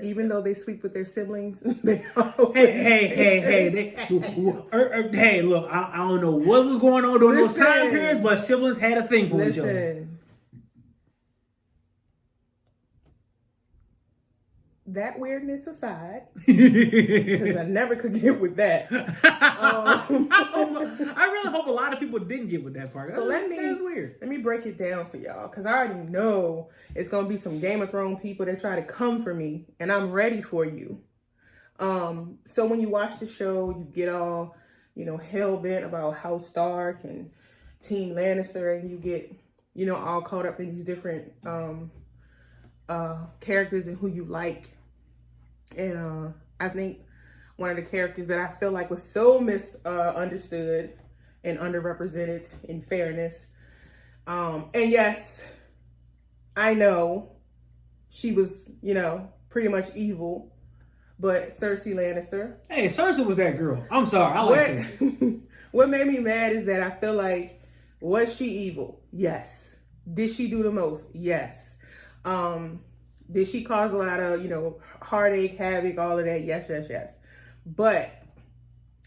Even though they sleep with their siblings, they hey, hey, look, I don't know what was going on during those time periods, but siblings had a thing for each other. That weirdness aside, because I never could get with that. I really hope a lot of people didn't get with that part. So let me break it down for y'all, because I already know it's gonna be some Game of Thrones people that try to come for me, and I'm ready for you. So when you watch the show, you get all, hell bent about House Stark and Team Lannister, and you get, all caught up in these different characters and who you like. And I think one of the characters that I feel like was so misunderstood and underrepresented, in fairness. And yes, I know she was, pretty much evil, but Cersei Lannister. Hey, Cersei was that girl. I'm sorry. I like Cersei. What made me mad is that I feel like, was she evil? Yes. Did she do the most? Yes. Did she cause a lot of, heartache, havoc, all of that? Yes, yes, yes. But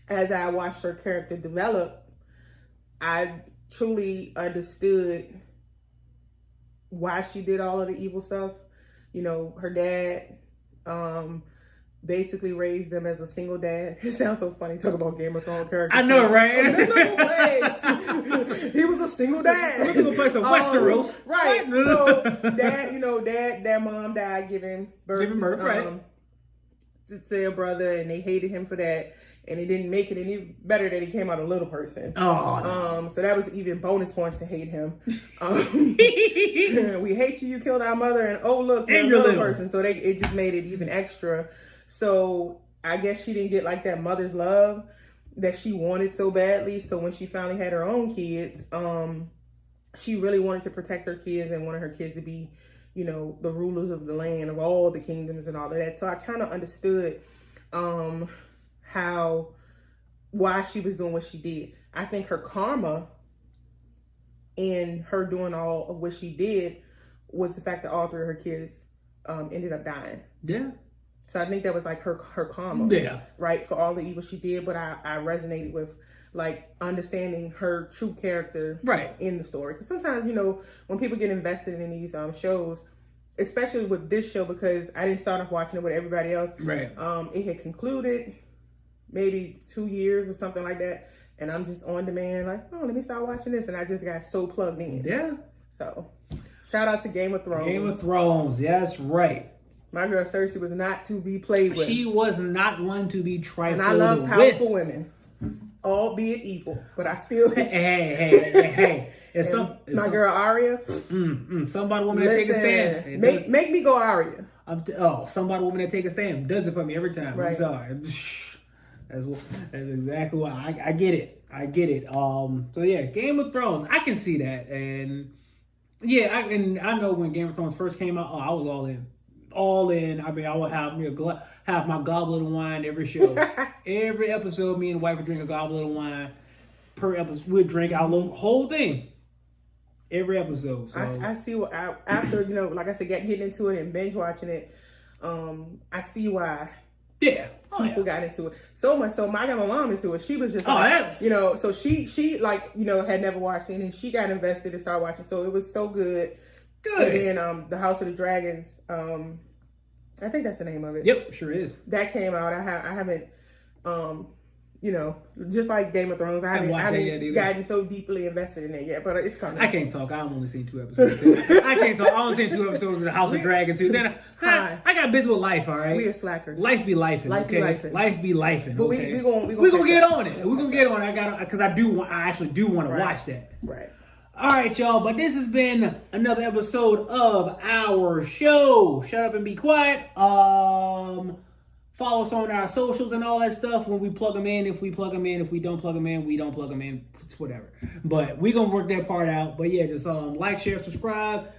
as I watched her character develop, I truly understood why she did all of the evil stuff. Her dad basically raised them as a single dad. It sounds so funny talking about Game of Thrones characters. I know, right? He was a single dad. Look at the place of Westeros. Right. So dad, mom died giving birth to their brother, and they hated him for that. And it didn't make it any better that he came out a little person. Oh. So that was even bonus points to hate him. We hate you. You killed our mother, and oh look, you're a little person. So it just made it even extra. So I guess she didn't get like that mother's love that she wanted so badly. So when she finally had her own kids, she really wanted to protect her kids and wanted her kids to be, the rulers of the land, of all the kingdoms and all of that. So I kind of understood why she was doing what she did. I think her karma in her doing all of what she did was the fact that all three of her kids ended up dying. Yeah. So I think that was like her karma. Yeah. Right, for all the evil she did. But I resonated with like understanding her true character in the story. Because sometimes, when people get invested in these shows, especially with this show, because I didn't start off watching it with everybody else. Right. It had concluded maybe 2 years or something like that. And I'm just on demand, like, let me start watching this. And I just got so plugged in. Yeah. So shout out to Game of Thrones. Game of Thrones. Yeah, that's right. My girl Cersei was not to be played with. She was not one to be trifled with. And I love powerful women, albeit evil, but I still. Hey. My girl Arya. Somebody woman that take a stand. Make me go Arya. Somebody woman that take a stand does it for me every time. Right. I'm sorry. That's exactly why I get it. I get it. So yeah, Game of Thrones. I can see that, and yeah, I know when Game of Thrones first came out, I was all in. I mean, I would have my goblet of wine every show. Every episode, me and the wife would drink a goblet of wine per episode. We'd drink our whole thing. Every episode. So. I see what after like I said, getting into it and binge watching it. I see why. Yeah. People got into it so much. So I got my mom into it. She was just so she like had never watched it, and she got invested and started watching. So it was so good. And then the House of the Dragons. I think that's the name of it. Yep, sure is. That came out. I haven't, just like Game of Thrones, I haven't gotten so deeply invested in it yet, but it's coming. I can't talk. I've only seen 2 episodes. I can't talk. I only seen 2 episodes of the House of Dragons too. Then I got busy with life. All right, we are slackers. Life be lifing. Life be lifing. But okay? we gonna get on it. We're gonna get on it. I actually do want to watch that. Right. All right, y'all, but this has been another episode of our show. Shut up and be quiet. Follow us on our socials and all that stuff when we plug them in. If we plug them in, if we don't plug them in, we don't plug them in. It's whatever. But we're going to work that part out. But yeah, just like, share, subscribe.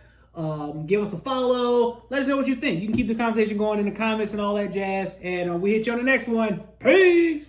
Give us a follow. Let us know what you think. You can keep the conversation going in the comments and all that jazz. And we hit you on the next one. Peace.